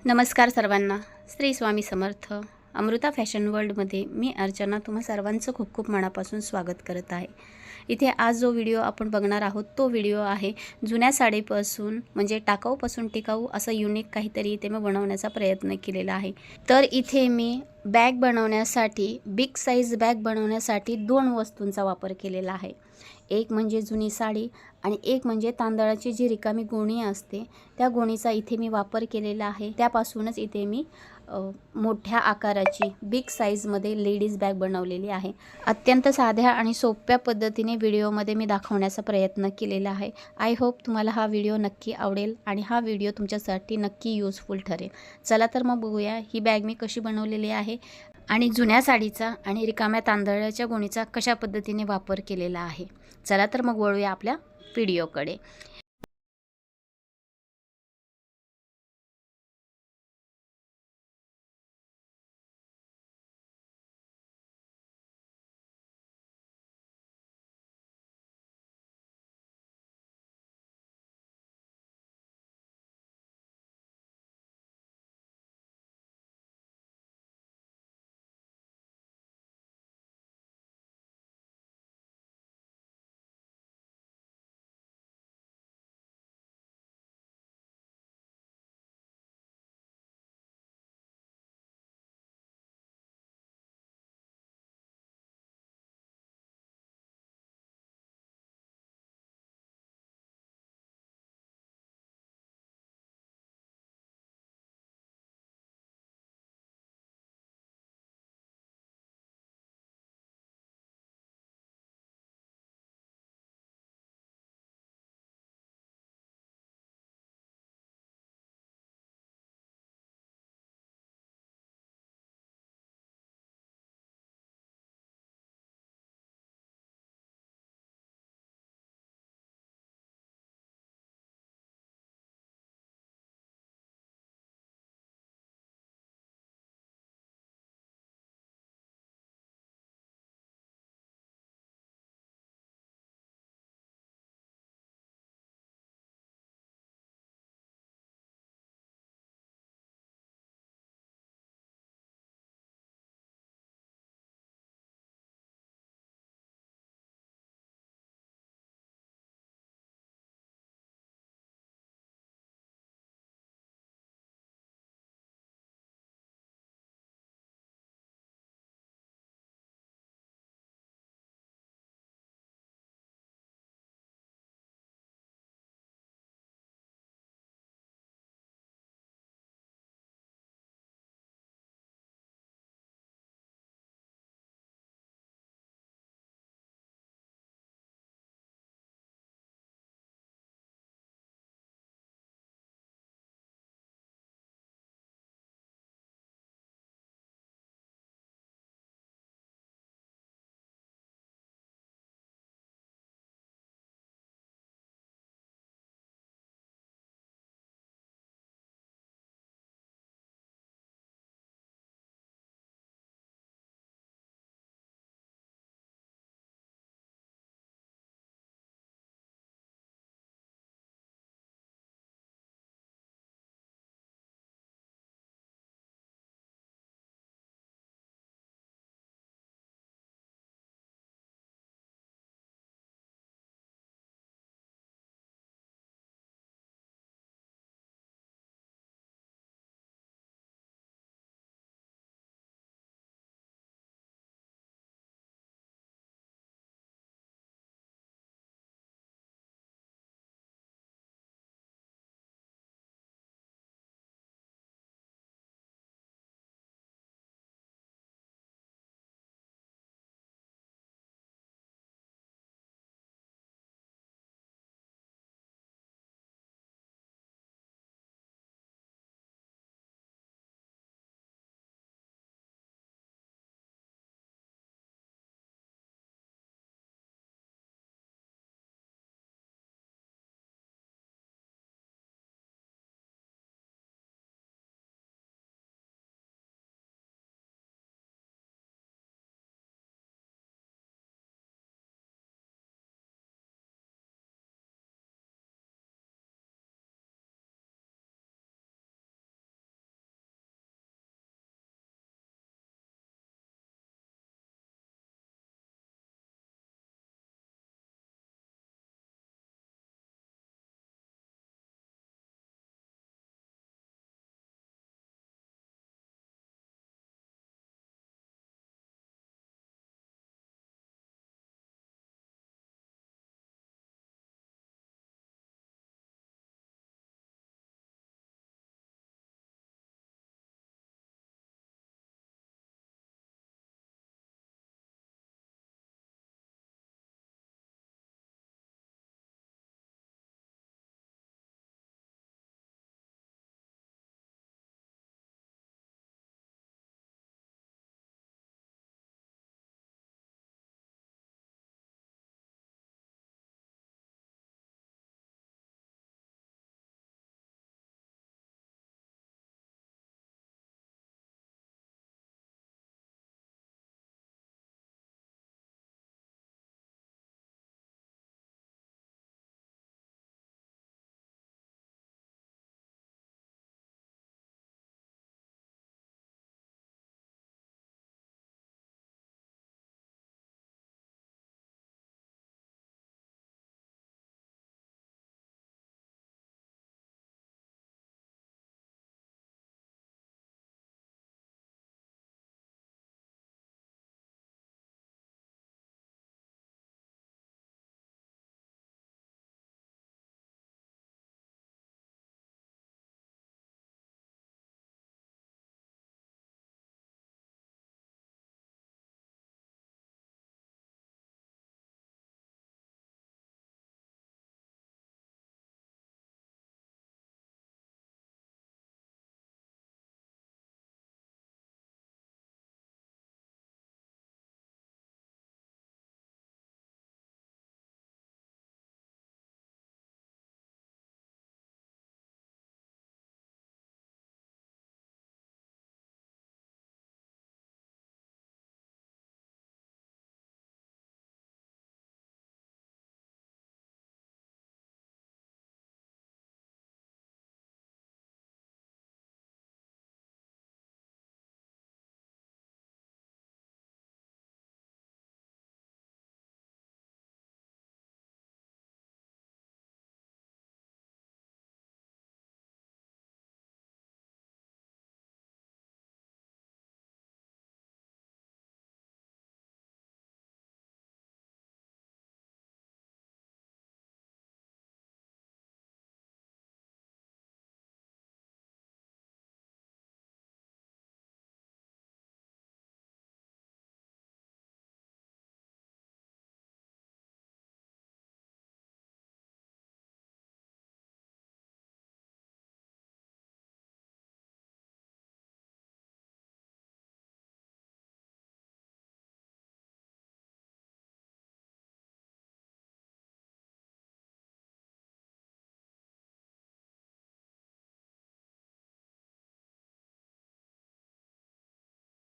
नमस्कार सर्वांना. श्री स्वामी समर्थ. अमृता फॅशन वर्ल्डमध्ये मी अर्चना तुम्हा सर्वांचं खूप खूप मनापासून स्वागत करत आहे. इथे आज जो व्हिडिओ आपण बघणार आहोत तो व्हिडिओ आहे जुन्या साडीपासून म्हणजे टाकाऊपासून टिकाऊ असं युनिक काहीतरी इथे मी बनवण्याचा प्रयत्न केलेला आहे. तर इथे मी बॅग बनवण्यासाठी बिग साईज बॅग बनवण्यासाठी दोन वस्तूंचा वापर केलेला आहे. एक म्हणजे जुनी साडी आणि एक म्हणजे तांदळाची जी रिकामी गोणी असते त्या गोणीचा इथे मी वापर केलेला आहे. त्यापासूनच इथे मी मोठ्या आकाराची बिग साईजमध्ये लेडीज बॅग बनवलेली आहे. अत्यंत साध्या आणि सोप्या पद्धतीने व्हिडिओमध्ये मी दाखवण्याचा प्रयत्न केलेला आहे. आय होप तुम्हाला हा व्हिडिओ नक्की आवडेल आणि हा व्हिडिओ तुमच्यासाठी नक्की यूजफुल ठरेल. चला तर मग बघूया ही बॅग मी कशी बनवलेली आहे आणि जुन्या साडीचा आणि रिकाम्या तांदळाच्या गोणीचा कशा पद्धतीने वापर केलेला आहे. चला तर मग वळूया आपल्या व्हिडिओकडे.